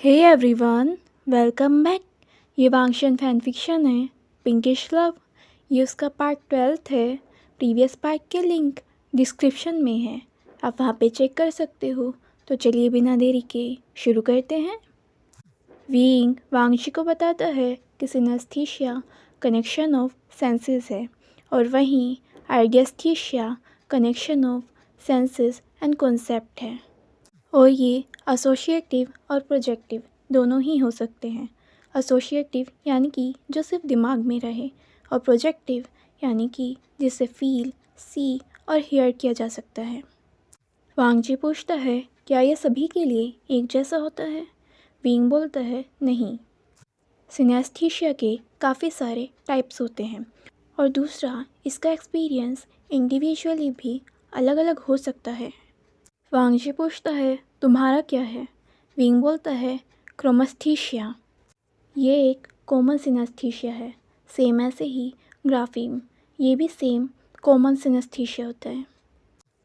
Hey everyone, welcome back. ये वांगशन fan fiction है pinkish love. ये उसका पार्ट 12 है। प्रीवियस पार्ट के लिंक डिस्क्रिप्शन में है, आप वहाँ पे चेक कर सकते हो। तो चलिए बिना देरी के शुरू करते हैं। विंग वांगशी को बताता है कि सिनेस्थीसिया कनेक्शन ऑफ सेंसेस है और वहीं ideasthesia connection of senses and concept है। और ये एसोसिएटिव और प्रोजेक्टिव दोनों ही हो सकते हैं। एसोसिएटिव यानी कि जो सिर्फ दिमाग में रहे, और प्रोजेक्टिव यानी कि जिसे फील, सी और हियर किया जा सकता है। वांगजी पूछता है, क्या ये सभी के लिए एक जैसा होता है? विंग बोलता है, नहीं। सिनेस्थीसिया के काफ़ी सारे टाइप्स होते हैं, और दूसरा इसका एक्सपीरियंस इंडिविजुअली भी अलग अलग हो सकता है। वांगजी पूछता है, तुम्हारा क्या है? विंग बोलता है, क्रोमस्थीसिया। ये एक कॉमन सिनेस्थीसिया है, सेम ऐसे ही ग्राफीम, ये भी सेम कॉमन सिनेस्थीसिया होता है।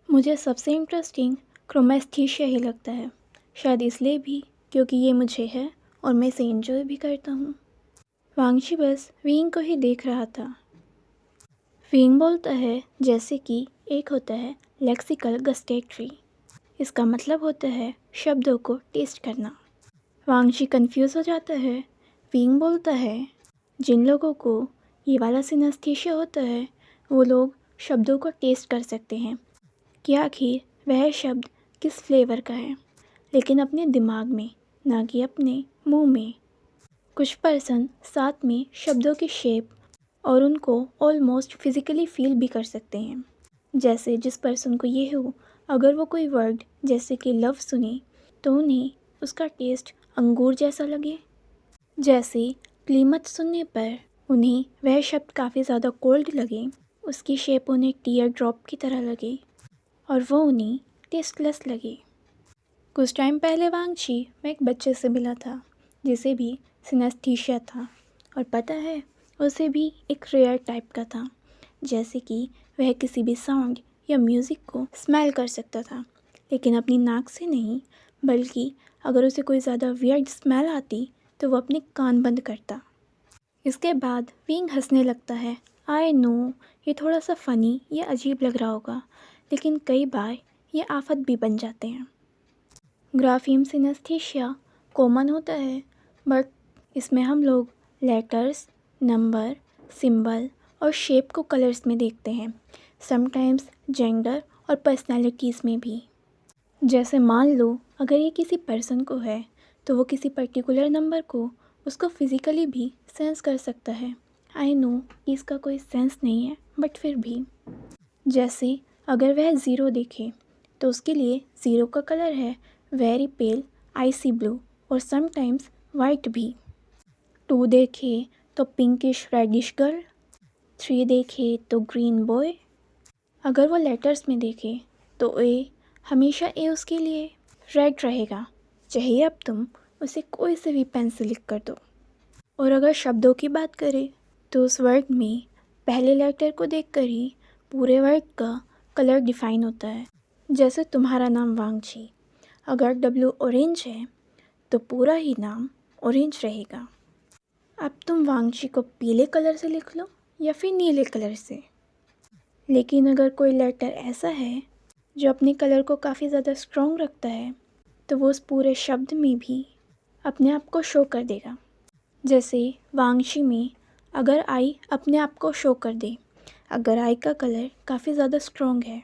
मुझे सबसे इंटरेस्टिंग क्रोमस्थीसिया ही लगता है, शायद इसलिए भी क्योंकि ये मुझे है और मैं इसे एंजॉय भी करता हूँ। वांगजी बस विंग को ही देख रहा था। विंग बोलता है, जैसे कि एक होता है लेक्सिकल गस्टेटरी, इसका मतलब होता है शब्दों को टेस्ट करना। वांगशी कंफ्यूज हो जाता है। विंग बोलता है, जिन लोगों को ये वाला सिनेस्थीसिया होता है वो लोग शब्दों को टेस्ट कर सकते हैं कि आखिर वह शब्द किस फ्लेवर का है, लेकिन अपने दिमाग में, ना कि अपने मुंह में। कुछ पर्सन साथ में शब्दों की शेप और उनको ऑलमोस्ट फिजिकली फील भी कर सकते हैं। जैसे जिस पर्सन को ये हो, अगर वो कोई वर्ड जैसे कि लव सुने तो उन्हें उसका टेस्ट अंगूर जैसा लगे। जैसे क्लीमत सुनने पर उन्हें वह शब्द काफ़ी ज़्यादा कोल्ड लगे, उसकी शेप उन्हें टीयर ड्रॉप की तरह लगे और वो उन्हें टेस्टलेस लगे। कुछ टाइम पहले वांगशी मैं एक बच्चे से मिला था जिसे भी सिनेस्थीसिया था, और पता है उसे भी एक रेयर टाइप का था। जैसे कि वह किसी भी साउंड या म्यूज़िक को स्मेल कर सकता था, लेकिन अपनी नाक से नहीं, बल्कि अगर उसे कोई ज़्यादा वियर्ड स्मेल आती तो वो अपने कान बंद करता। इसके बाद विंग हंसने लगता है। आई नो ये थोड़ा सा फ़नी या अजीब लग रहा होगा, लेकिन कई बार ये आफत भी बन जाते हैं। ग्राफीम सिनेस्थीसिया कॉमन होता है, बट इसमें हम लोग लेटर्स, नंबर, सिंबल और शेप को कलर्स में देखते हैं, समटाइम्स जेंडर और पर्सनालिटीज़ में भी। जैसे मान लो अगर ये किसी पर्सन को है तो वो किसी पर्टिकुलर नंबर को उसको फिज़िकली भी सेंस कर सकता है। आई नो कि इसका कोई सेंस नहीं है, बट फिर भी। जैसे अगर वह ज़ीरो देखे तो उसके लिए ज़ीरो का कलर है वेरी पेल आइसी ब्लू और समटाइम्स वाइट भी। 2 देखे तो पिंकिश रेडिश गर्ल, 3 देखे तो ग्रीन बॉय। अगर वो लेटर्स में देखे तो ए, हमेशा ए उसके लिए रेड रहेगा, चाहे अब तुम उसे कोई से भी पेन से लिख कर दो। और अगर शब्दों की बात करें तो उस वर्ड में पहले लेटर को देखकर ही पूरे वर्ड का कलर डिफाइन होता है। जैसे तुम्हारा नाम वांगची, अगर डब्ल्यू ऑरेंज है तो पूरा ही नाम ऑरेंज रहेगा। अब तुम वांगची को पीले कलर से लिख लो या फिर नीले कलर से, लेकिन अगर कोई लेटर ऐसा है जो अपने कलर को काफ़ी ज़्यादा स्ट्रॉन्ग रखता है तो वो उस पूरे शब्द में भी अपने आप को शो कर देगा। जैसे वांगशी में अगर आई अपने आप को शो कर दे, अगर आई का कलर काफ़ी ज़्यादा स्ट्रॉन्ग है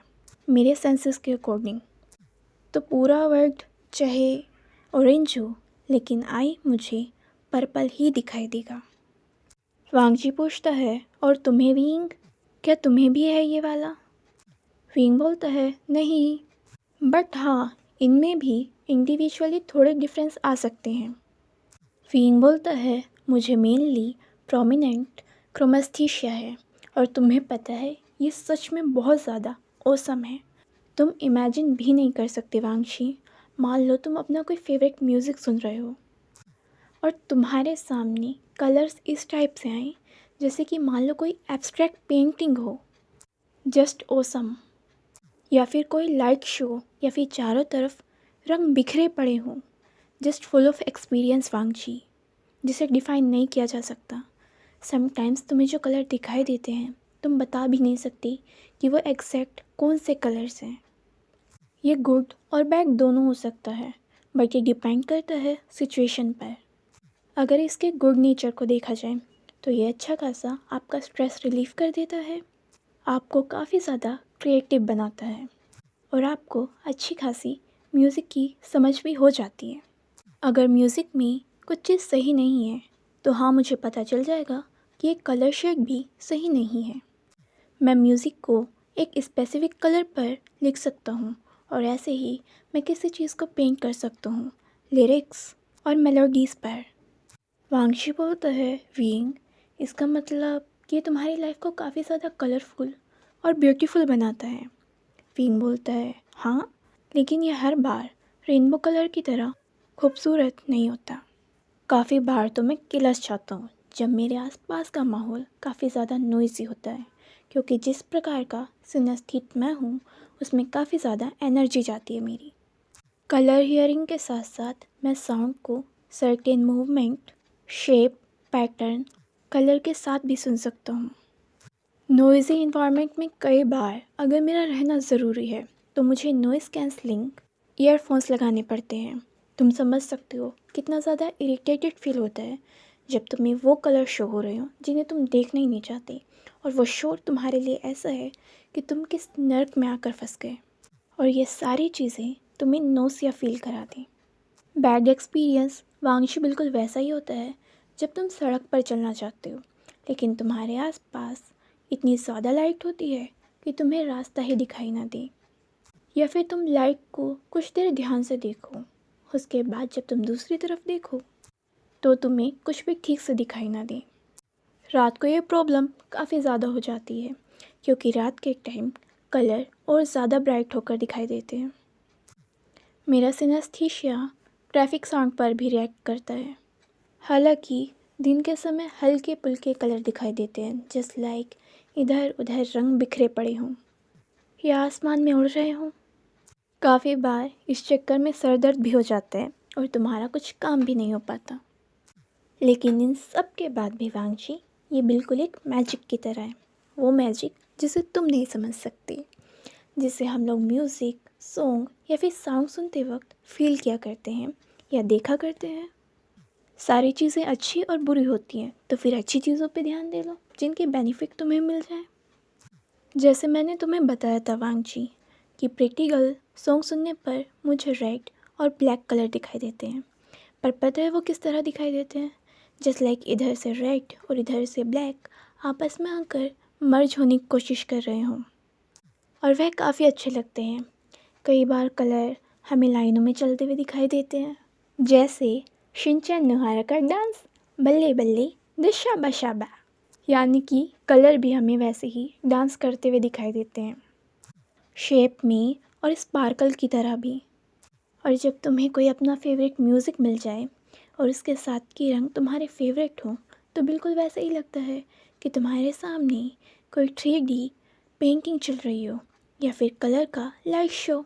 मेरे सेंसेस के अकॉर्डिंग, तो पूरा वर्ड चाहे ऑरेंज हो लेकिन आई मुझे पर्पल ही दिखाई देगा। वांगजी पूछता है, और तुम्हें विंग, क्या तुम्हें भी है ये वाला? विंग बोलता है, नहीं, बट हाँ इनमें भी इंडिविजुअली थोड़े डिफरेंस आ सकते हैं। विंग बोलता है, मुझे मेनली प्रोमिनेंट क्रोमस्थीसिया है, और तुम्हें पता है ये सच में बहुत ज़्यादा ऑसम है। तुम इमेजिन भी नहीं कर सकते वांगशी, मान लो तुम अपना कोई फेवरेट म्यूज़िक सुन रहे हो और तुम्हारे सामने कलर्स इस टाइप से आए जैसे कि मान लो कोई एब्स्ट्रैक्ट पेंटिंग हो, जस्ट ऑसम, या फिर कोई लाइट शो, या फिर चारों तरफ रंग बिखरे पड़े हों, जस्ट फुल ऑफ एक्सपीरियंस वांगची, जिसे डिफ़ाइन नहीं किया जा सकता। समटाइम्स तुम्हें जो कलर दिखाई देते हैं तुम बता भी नहीं सकती कि वो एग्जैक्ट कौन से कलर्स हैं। ये गुड और बैड दोनों हो सकता है, बट ये डिपेंड करता है सिचुएशन पर। अगर इसके गुड नेचर को देखा जाए तो ये अच्छा खासा आपका स्ट्रेस रिलीफ कर देता है, आपको काफ़ी ज़्यादा क्रिएटिव बनाता है और आपको अच्छी खासी म्यूज़िक की समझ भी हो जाती है। अगर म्यूज़िक में कुछ चीज़ सही नहीं है तो हाँ, मुझे पता चल जाएगा कि एक कलर शेड भी सही नहीं है। मैं म्यूज़िक को एक स्पेसिफिक कलर पर लिख सकता हूँ और ऐसे ही मैं किसी चीज़ को पेंट कर सकता हूँ लिरिक्स और मेलोडीज़ पर। वांगशी बोलता है वीइंग, इसका मतलब कि तुम्हारी लाइफ को काफ़ी ज़्यादा कलरफुल और ब्यूटीफुल बनाता है। वीइंग बोलता है हाँ, लेकिन यह हर बार रेनबो कलर की तरह खूबसूरत नहीं होता। काफ़ी बार तो मैं किलस चाहता हूँ जब मेरे आसपास का माहौल काफ़ी ज़्यादा नॉइज़ी होता है, क्योंकि जिस प्रकार का सिनेस्थीट मैं हूँ उसमें काफ़ी ज़्यादा एनर्जी जाती है मेरी। कलर हियरिंग के साथ साथ मैं साउंड को certain movement, shape, pattern, colour के साथ भी सुन सकता हूँ। नॉइज़ी इन्वायरमेंट में कई बार अगर मेरा रहना ज़रूरी है तो मुझे नॉइज़ कैंसलिंग ईयरफोन्स लगाने पड़ते हैं। तुम समझ सकते हो कितना ज़्यादा इरिटेटेड फील होता है जब तुम्हें वो कलर शो हो रहे हो जिन्हें तुम देखना ही नहीं चाहते, और वो शोर तुम्हारे लिए ऐसा है कि तुम किस नर्क में आकर फंस गए, और ये सारी चीज़ें तुम्हें नौसिया फील करा दें। बैड एक्सपीरियंस वांगशी बिल्कुल वैसा ही होता है जब तुम सड़क पर चलना चाहते हो लेकिन तुम्हारे आसपास इतनी ज़्यादा लाइट होती है कि तुम्हें रास्ता ही दिखाई ना दे, या फिर तुम लाइट को कुछ देर ध्यान से देखो, उसके बाद जब तुम दूसरी तरफ देखो तो तुम्हें कुछ भी ठीक से दिखाई ना दे। रात को ये प्रॉब्लम काफ़ी ज़्यादा हो जाती है क्योंकि रात के टाइम कलर और ज़्यादा ब्राइट होकर दिखाई देते हैं। मेरा सिनेस्थीशिया ट्रैफिक साउंड पर भी रिएक्ट करता है। हालांकि दिन के समय हल्के पुल्के कलर दिखाई देते हैं, जस्ट लाइक इधर उधर रंग बिखरे पड़े हों या आसमान में उड़ रहे हों। काफ़ी बार इस चक्कर में सर दर्द भी हो जाता है और तुम्हारा कुछ काम भी नहीं हो पाता। लेकिन इन सब के बाद भी वांगची, ये बिल्कुल एक मैजिक की तरह है। वो मैजिक जिसे तुम नहीं समझ सकते, जिसे हम लोग म्यूज़िक, सॉन्ग या फिर साउंड सुनते वक्त फील किया करते हैं या देखा करते हैं। सारी चीज़ें अच्छी और बुरी होती हैं, तो फिर अच्छी चीज़ों पे ध्यान दे लो जिनके बेनिफिट तुम्हें मिल जाए। जैसे मैंने तुम्हें बताया था वांगची कि प्रिटी गर्ल सॉन्ग सुनने पर मुझे रेड और ब्लैक कलर दिखाई देते हैं, पर पता है वो किस तरह दिखाई देते हैं? जस्ट लाइक इधर से रेड और इधर से ब्लैक आपस में आकर मर्ज होने की कोशिश कर रहे हों, और वह काफ़ी अच्छे लगते हैं। कई बार कलर हमें लाइनों में चलते हुए दिखाई देते हैं, जैसे शिनचैन नोहारा का डांस बल्ले बल्ले दिशा बशाबा, यानी कि कलर भी हमें वैसे ही डांस करते हुए दिखाई देते हैं, शेप में और स्पार्कल की तरह भी। और जब तुम्हें कोई अपना फेवरेट म्यूज़िक मिल जाए और उसके साथ के रंग तुम्हारे फेवरेट हों तो बिल्कुल वैसा ही लगता है कि तुम्हारे सामने कोई 3D पेंटिंग चल रही हो या फिर कलर का लाइट शो।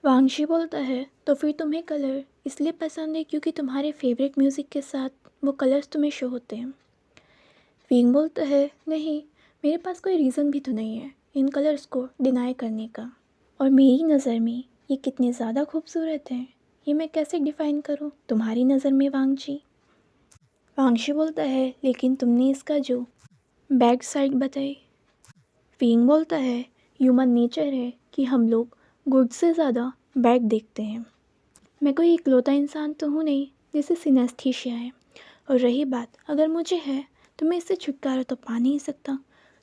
वांगशी बोलता है तो फिर तुम्हें कलर इसलिए पसंद है क्योंकि तुम्हारे फेवरेट म्यूज़िक के साथ वो कलर्स तुम्हें शो होते हैं। विंग बोलता है नहीं, मेरे पास कोई रीज़न भी तो नहीं है इन कलर्स को डिनाई करने का, और मेरी नज़र में ये कितने ज़्यादा खूबसूरत हैं ये मैं कैसे डिफ़ाइन करूँ तुम्हारी नज़र में वांगशी। वांगशी बोलता है लेकिन तुमने इसका जो बैड साइड बताई। विंग बोलता है ह्यूमन नेचर है कि हम लोग गुड से ज़्यादा बैड देखते हैं। मैं कोई इकलौता इंसान तो हूँ नहीं जिसे सिनेस्थीशिया है, और रही बात अगर मुझे है तो मैं इससे छुटकारा तो पा नहीं सकता,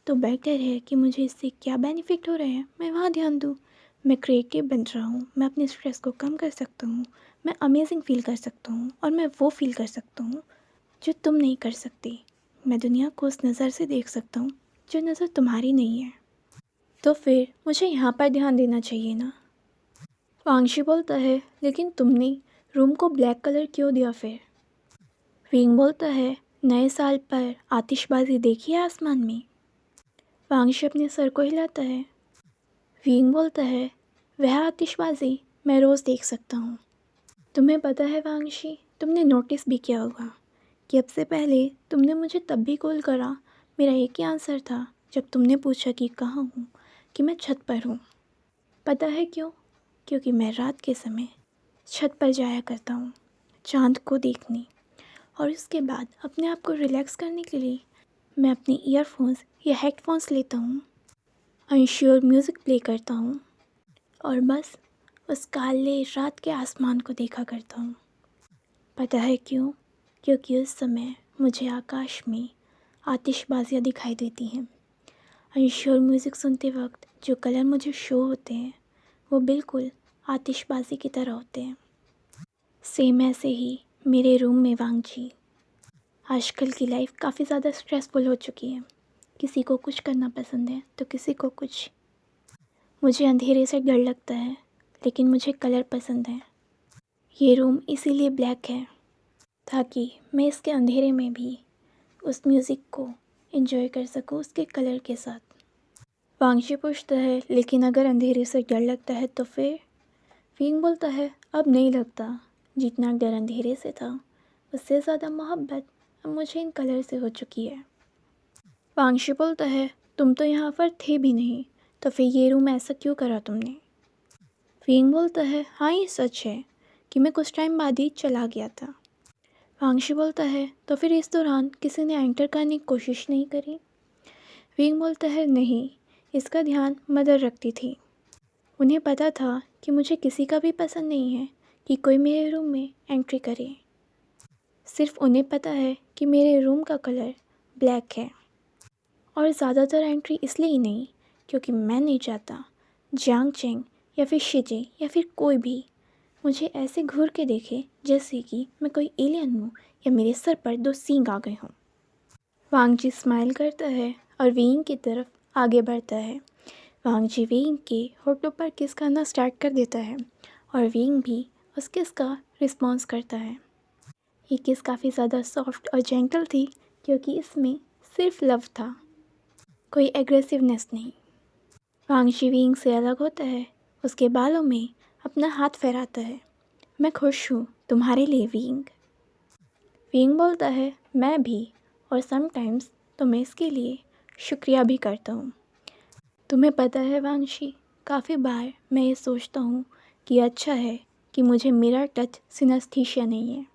तो बेटर है कि मुझे इससे क्या बेनिफिट हो रहे हैं मैं वहाँ ध्यान दूँ। मैं क्रिएटिव बन रहा हूँ, मैं अपने स्ट्रेस को कम कर सकता हूँ, मैं अमेजिंग फील कर सकता हूँ, और मैं वो फील कर सकता हूँ जो तुम नहीं कर सकती। मैं दुनिया को उस नज़र से देख सकता हूँ जो नज़र तुम्हारी नहीं है, तो फिर मुझे यहाँ पर ध्यान देना चाहिए ना। वांगशी बोलता है लेकिन तुमने रूम को ब्लैक कलर क्यों दिया फिर? विंग बोलता है नए साल पर आतिशबाजी देखी है आसमान में? वांगशी अपने सर को हिलाता है। विंग बोलता है वह आतिशबाजी मैं रोज़ देख सकता हूँ। तुम्हें पता है वांशी, तुमने नोटिस भी किया होगा कि अब से पहले तुमने मुझे तब भी कॉल करा, मेरा एक ही आंसर था जब तुमने पूछा कि कहाँ हूँ, कि मैं छत पर हूँ। पता है क्यों? क्योंकि मैं रात के समय छत पर जाया करता हूँ चाँद को देखने, और उसके बाद अपने आप को रिलैक्स करने के लिए मैं अपने ईयरफोन्स या हेडफोन्स लेता हूँ, अनश्योर म्यूज़िक प्ले करता हूँ और बस उस काले रात के आसमान को देखा करता हूँ। पता है क्यों? क्योंकि उस समय मुझे आकाश में आतिशबाजियाँ दिखाई देती हैं। अनश्योर म्यूज़िक सुनते वक्त जो कलर मुझे शो होते हैं वो बिल्कुल आतिशबाजी की तरह होते हैं। सेम ऐसे ही मेरे रूम में वांगजी। आजकल की लाइफ काफ़ी ज़्यादा स्ट्रेसफुल हो चुकी है। किसी को कुछ करना पसंद है तो किसी को कुछ। मुझे अंधेरे से डर लगता है, लेकिन मुझे कलर पसंद है। ये रूम इसीलिए ब्लैक है ताकि मैं इसके अंधेरे में भी उस म्यूज़िक को एंजॉय कर सकूं उसके कलर के साथ। वांगशी पूछता है, लेकिन अगर अंधेरे से डर लगता है तो फिर? फींग बोलता है, अब नहीं लगता। जितना डर अंधेरे से था उससे ज़्यादा मोहब्बत अब मुझे इन कलर से हो चुकी है। वांगशी बोलता है, तुम तो यहाँ पर थे भी नहीं, तो फिर ये रूम ऐसा क्यों करा तुमने? फींग बोलता है, हाँ ये सच है कि मैं कुछ टाइम बाद ही चला गया था। वांगशी बोलता है, तो फिर इस दौरान किसी ने एंटर करने की कोशिश नहीं करी? फींग बोलता है, नहीं, इसका ध्यान मदर रखती थी। उन्हें पता था कि मुझे किसी का भी पसंद नहीं है कि कोई मेरे रूम में एंट्री करे। सिर्फ उन्हें पता है कि मेरे रूम का कलर ब्लैक है, और ज़्यादातर एंट्री इसलिए ही नहीं क्योंकि मैं नहीं चाहता जियांग चेंग या फिर शिजे या फिर कोई भी मुझे ऐसे घूर के देखे जैसे कि मैं कोई एलियन हूँ या मेरे सर पर 2 सींग आ गए हों। वांगजी स्माइल करता है और वीइंग की तरफ आगे बढ़ता है। वांगजी वीइंग के होठों पर किस करना स्टार्ट कर देता है और वीइंग भी उस किस का रिस्पॉन्स करता है। ये किस काफ़ी ज़्यादा सॉफ्ट और जेंटल थी क्योंकि इसमें सिर्फ लव था, कोई एग्रेसिवनेस नहीं। वांगजी वीइंग से अलग होता है, उसके बालों में अपना हाथ फहराता है। मैं खुश हूँ तुम्हारे लिए वीइंग। वीइंग बोलता है, मैं भी, और समटाइम्स तो मैं इसके लिए शुक्रिया भी करता हूँ। तुम्हें पता है वांगशी, काफ़ी बार मैं ये सोचता हूँ कि अच्छा है कि मुझे मिरर टच सिनेस्थीसिया नहीं है।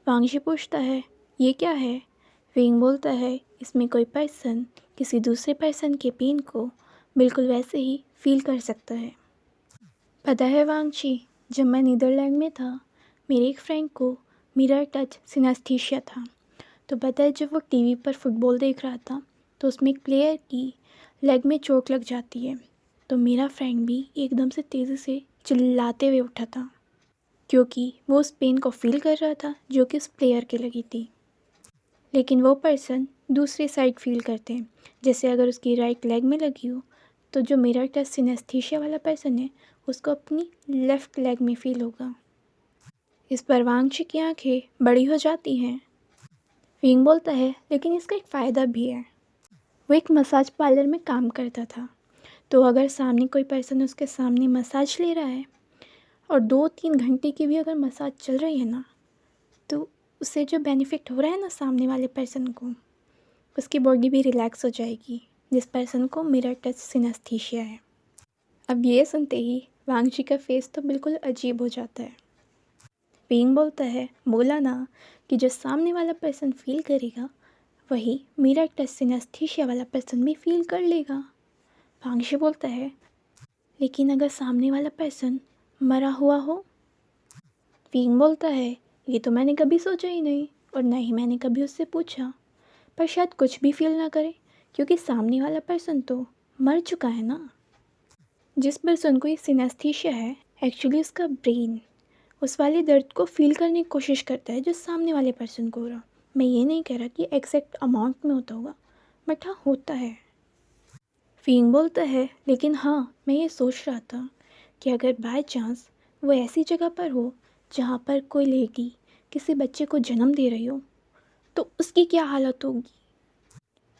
वांगशी पूछता है, ये क्या है? वीइंग बोलता है, इसमें कोई पर्सन किसी दूसरे पर्सन के पेन को बिल्कुल वैसे ही फील कर सकता है। पता है वांगशी, जब मैं नीदरलैंड में था मेरे एक फ्रेंड को मिरर टच सिनेस्थीसिया था। तो पता है, जब वो टीवी पर फुटबॉल देख रहा था तो उसमें एक प्लेयर की लेग में चोट लग जाती है, तो मेरा फ्रेंड भी एकदम से तेज़ी से चिल्लाते हुए उठा था क्योंकि वो उस पेन को फील कर रहा था जो कि उस प्लेयर के लगी थी। लेकिन वो पर्सन दूसरी साइड फील करते हैं, जैसे अगर उसकी राइट लेग में लगी हो तो जो मिरर टच सिनेस्थीसिया वाला पर्सन है उसको अपनी लेफ़्ट लेग में फील होगा। इस पर वांगशी की आंखें बड़ी हो जाती हैं। वीइंग बोलता है, लेकिन इसका एक फ़ायदा भी है। वो एक मसाज पार्लर में काम करता था, तो अगर सामने कोई पर्सन उसके सामने मसाज ले रहा है और 2-3 घंटे की भी अगर मसाज चल रही है ना, तो उससे जो बेनिफिट हो रहा है ना सामने वाले पर्सन को, उसकी बॉडी भी रिलैक्स हो जाएगी, जिस पर्सन को मिरर टच सिनेस्थीसिया है। अब ये सुनते ही वांगशी का फेस तो बिल्कुल अजीब हो जाता है। वीइंग बोलता है, बोला ना कि जो सामने वाला पर्सन फील करेगा वही मिरर टच सिनेस्थीसिया वाला पर्सन भी फील कर लेगा। वांगशी बोलता है, लेकिन अगर सामने वाला पर्सन मरा हुआ हो? वीइंग बोलता है, ये तो मैंने कभी सोचा ही नहीं और ना ही मैंने कभी उससे पूछा, पर शायद कुछ भी फील ना करे क्योंकि सामने वाला पर्सन तो मर चुका है ना। जिस पर्सन को ये सिनेस्थीसिया है, एक्चुअली उसका ब्रेन उस वाले दर्द को फील करने की कोशिश करता है जो सामने वाले पर्सन को हो रहा। मैं ये नहीं कह रहा कि एग्जैक्ट अमाउंट में होता होगा, बट हाँ होता है। वीइंग बोलता है, लेकिन हाँ मैं ये सोच रहा था कि अगर बाय चांस वो ऐसी जगह पर हो जहाँ पर कोई लेडी किसी बच्चे को जन्म दे रही हो तो उसकी क्या हालत होगी।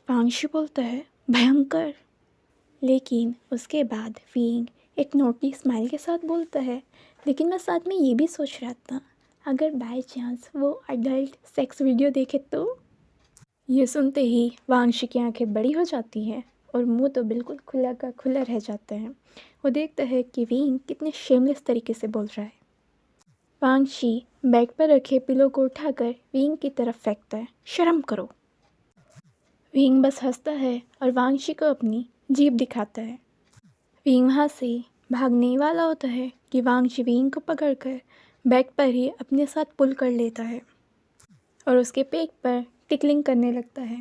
वांगशी बोलता है, भयंकर। लेकिन उसके बाद वीइंग एक नोटी स्माइल के साथ बोलता है, लेकिन मैं साथ में ये भी सोच रहा था, अगर बाय चांस वो अडल्ट सेक्स वीडियो देखे तो। ये सुनते ही वांशी की आंखें बड़ी हो जाती हैं और मुंह तो बिल्कुल खुला का खुला रह जाता है। वो देखता है कि विंग कितने शेमलेस तरीके से बोल रहा है। वांशी बेड पर रखे पिलो को उठाकर विंग की तरफ फेंकता है। शर्म करो। विंग बस हंसता है और वांशी को अपनी जीभ दिखाता है। विंग वहाँ से भागने वाला होता है कि वांशी विंग को पकड़कर बेड पर ही अपने साथ पुल कर लेता है और उसके पेट पर टिकलिंग करने लगता है।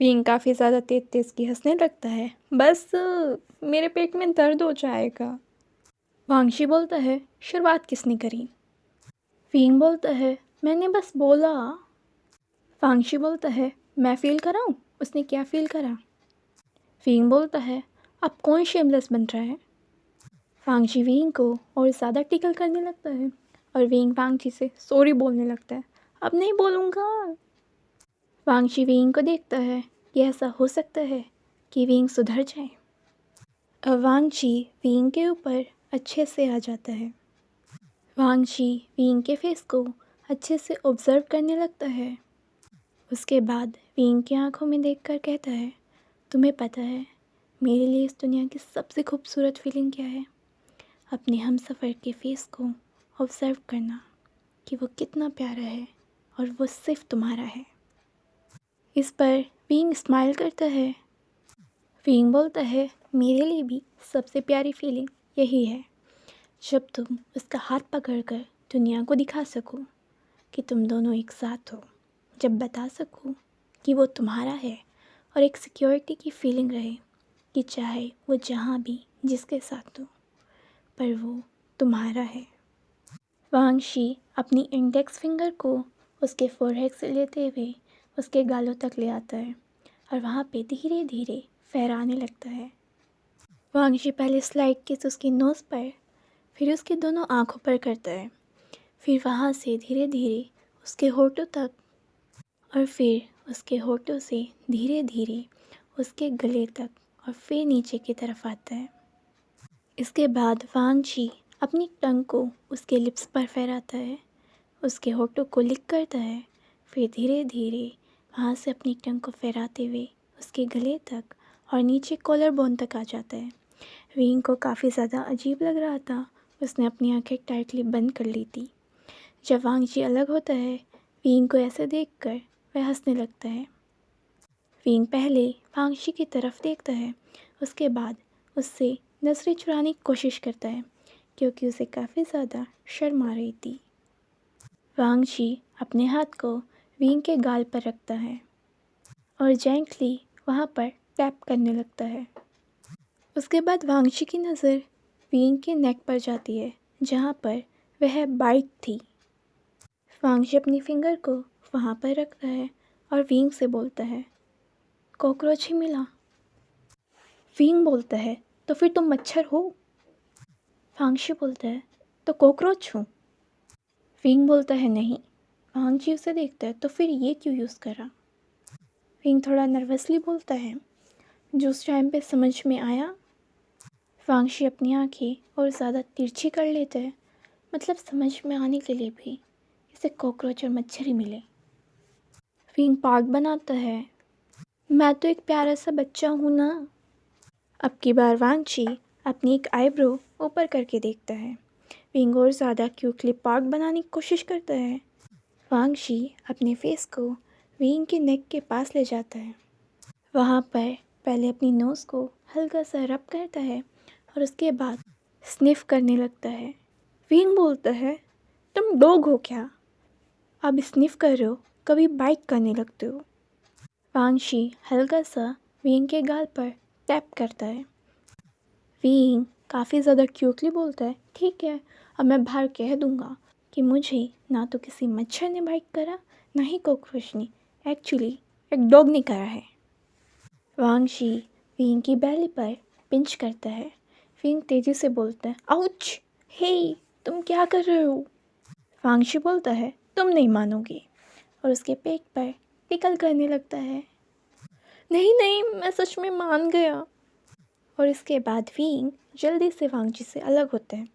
विंग काफ़ी ज़्यादा तेज तेज की हंसने लगता है। बस मेरे पेट में दर्द हो जाएगा। वांशी बोलता है, शुरुआत किसने करी? विंग बोलता है, मैंने बस बोला। वांशी बोलता है, मैं फील कराऊं? उसने क्या फील करा? विंग बोलता है, अब कौन शेमलेस बन रहा है? वांशी विंग को और ज़्यादा टिकल करने लगता है और विंग वांशी से सॉरी बोलने लगता है। अब नहीं बोलूँगा। वांशी विंग को देखता है कि ऐसा हो सकता है कि विंग सुधर जाए। अब वांशी विंग के ऊपर अच्छे से आ जाता है। वांशी विंग के फेस को अच्छे से ऑब्जर्व करने लगता है। उसके बाद विंग की आंखों में देखकर कहता है, तुम्हें पता है मेरे लिए इस दुनिया की सबसे खूबसूरत फीलिंग क्या है? अपने हमसफ़र के फेस को ऑब्जर्व करना कि वो कितना प्यारा है और वो सिर्फ तुम्हारा है। इस पर विंग स्माइल करता है। विंग बोलता है, मेरे लिए भी सबसे प्यारी फीलिंग यही है जब तुम उसका हाथ पकड़कर दुनिया को दिखा सको कि तुम दोनों एक साथ हो, जब बता सको कि वो तुम्हारा है और एक सिक्योरिटी की फीलिंग रहे कि चाहे वो जहाँ भी जिसके साथ हो पर वो तुम्हारा है। वांशी अपनी इंडेक्स फिंगर को उसके फोरहेड से लेते हुए उसके गालों तक ले आता है और वहाँ पे धीरे धीरे फहराने लगता है। वांशी पहले स्लाइड किस उसकी नोज़ पर, फिर उसके दोनों आँखों पर करता है, फिर वहाँ से धीरे धीरे उसके होठों तक और फिर उसके होठों से धीरे धीरे उसके गले तक और फिर नीचे की तरफ आता है। इसके बाद वांशी अपनी टंग को उसके लिप्स पर फहराता है, उसके होठों को लिक करता है, फिर धीरे धीरे वहाँ से अपनी टंग को फहराते हुए उसके गले तक और नीचे कॉलर बोन तक आ जाता है। विंग को काफ़ी ज़्यादा अजीब लग रहा था। उसने अपनी आंखें टाइटली बंद कर ली थी। जब वांशी अलग होता है, विंग को ऐसे देखकर वह हंसने लगता है। विंग पहले वांशी की तरफ देखता है, उसके बाद उससे नज़रें चुराने की कोशिश करता है क्योंकि उसे काफ़ी ज़्यादा शर्म आ रही थी। वांशी अपने हाथ को विंग के गाल पर रखता है और जेंटली वहाँ पर टैप करने लगता है। उसके बाद वांशी की नज़र विंग के नेक पर जाती है जहाँ पर वह बाइट थी। वांशी अपनी फिंगर को वहाँ पर रखता है और विंग से बोलता है, कॉकरोच ही मिला। विंग बोलता है, तो फिर तुम मच्छर हो? वांशी बोलता है, तो कॉकरोच हूँ। विंग बोलता है, नहीं। वांशी उसे देखता है, तो फिर ये क्यों यूज़ करा? विंग थोड़ा नर्वसली बोलता है, जो उस टाइम पे समझ में आया। वांशी अपनी आँखें और ज़्यादा तिरछी कर लेता है, मतलब समझ में आने के लिए भी इसे कॉकरोच और मच्छर ही मिले। विंग पार्ट बनाता है, मैं तो एक प्यारा सा बच्चा हूँ ना। अब की बार वांशी अपनी एक आईब्रो ऊपर करके देखता है। विंग और ज़्यादा क्यूटली पार्ट बनाने की कोशिश करता है। वांशी अपने फेस को विंग के नेक के पास ले जाता है। वहाँ पर पहले अपनी नोज़ को हल्का सा रब करता है और उसके बाद स्निफ करने लगता है। विंग बोलता है, तुम डॉग हो क्या? अब स्निफ कर रहे हो, कभी बाइट करने लगते हो। वांशी हल्का सा विंग के गाल पर टैप करता है। विंग काफ़ी ज़्यादा क्यूटली बोलता है, ठीक है, अब मैं बाहर कह दूँगा कि मुझे ना तो किसी मच्छर ने बाइट करा, ना ही कॉकरोच ने, एक्चुअली एक डॉग ने करा है। वांशी विंग की बैली पर पिंच करता है। विंग तेज़ी से बोलता है, आउच, हे, तुम क्या कर रहे हो? वांशी बोलता है, तुम नहीं मानोगी, और उसके पेट पर टिकल करने लगता है। नहीं नहीं, मैं सच में मान गया। और इसके बाद विंग जल्दी से वांगजी से अलग होता है।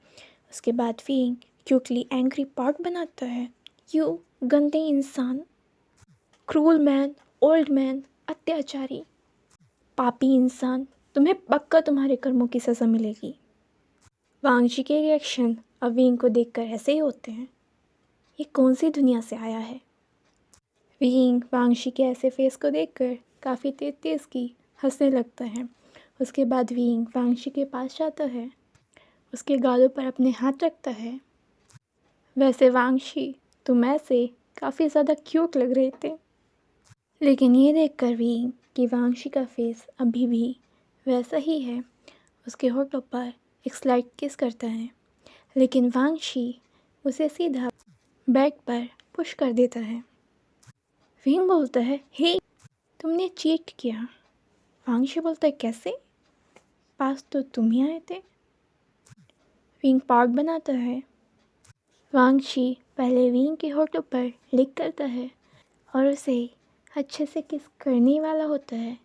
उसके बाद विंग क्यूटली एंग्री पार्ट बनाता है। यू गंदे इंसान, क्रूल मैन, ओल्ड मैन, अत्याचारी, पापी इंसान, तुम्हें पक्का तुम्हारे कर्मों की सज़ा मिलेगी। वांगजी के रिएक्शन अब विंग को देखकर ऐसे ही होते हैं। ये कौन सी दुनिया से आया है। विंग वांगजी के ऐसे फेस को देखकर काफ़ी तेज की हंसने लगता है। उसके बाद विंग वांगजी के पास जाता है, उसके गालों पर अपने हाथ रखता है। वैसे वांगजी तुम ऐसे काफ़ी ज़्यादा क्यूट लग रहे थे। लेकिन ये देखकर विंग कि वांगजी का फेस अभी भी वैसा ही है, उसके होठों पर एक स्लाइट किस करता है, लेकिन वांगजी उसे सीधा बैक पर पुश कर देता है। विंग बोलता है, हे तुमने चीट किया। वांगजी बोलता है, कैसे? पास तो तुम ही आए थे। विंग पार्ट बनाता है। वांगजी पहले विंग के होठों पर लिक करता है और उसे अच्छे से किस करने वाला होता है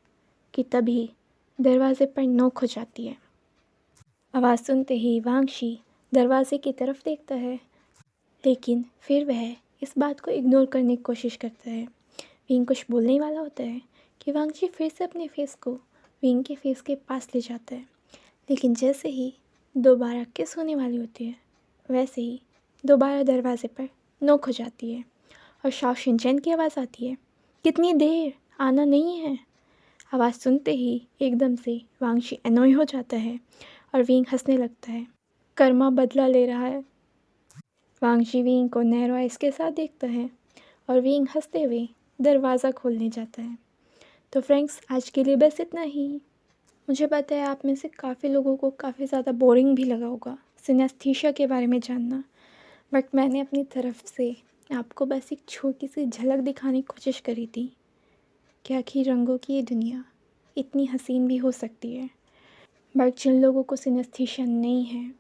कि तभी दरवाजे पर नोक हो जाती है। आवाज़ सुनते ही वांगजी दरवाजे की तरफ देखता है, लेकिन फिर वह इस बात को इग्नोर करने की कोशिश करता है। विंग कुछ बोलने वाला होता है कि वांगजी फिर से अपने फेस को विंग के फेस के पास ले जाता है, लेकिन जैसे ही दोबारा किस होने वाली होती है, वैसे ही दोबारा दरवाजे पर नोक हो जाती है और शाओ शिनचैन की आवाज़ आती है, कितनी देर, आना नहीं है। आवाज़ सुनते ही एकदम से वांगजी अनोय हो जाता है और विंग हंसने लगता है। कर्मा बदला ले रहा है। वांगजी विंग को नैरो आइज के साथ देखता है और विंग हंसते हुए दरवाज़ा खोलने जाता है। तो फ्रेंड्स, आज के लिए बस इतना ही। मुझे पता है आप में से काफ़ी लोगों को काफ़ी ज़्यादा बोरिंग भी लगा होगा सिनेस्थीसिया के बारे में जानना, बट मैंने अपनी तरफ से आपको बस एक छोटी सी झलक दिखाने की कोशिश करी थी कि आखिर रंगों की ये दुनिया इतनी हसीन भी हो सकती है। बट जिन लोगों को सिनेस्थीसिया नहीं है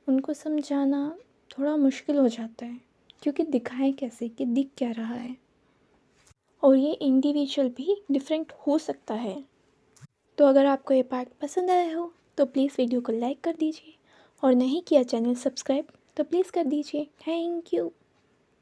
उनको समझाना थोड़ा मुश्किल हो जाता है, क्योंकि दिखाएं कैसे कि दिख क्या रहा है, और ये इंडिविजुअल भी डिफरेंट हो सकता है। तो अगर आपको ये पार्ट पसंद आया हो तो प्लीज़ वीडियो को लाइक कर दीजिए, और नहीं किया चैनल सब्सक्राइब तो प्लीज़ कर दीजिए। Thank you.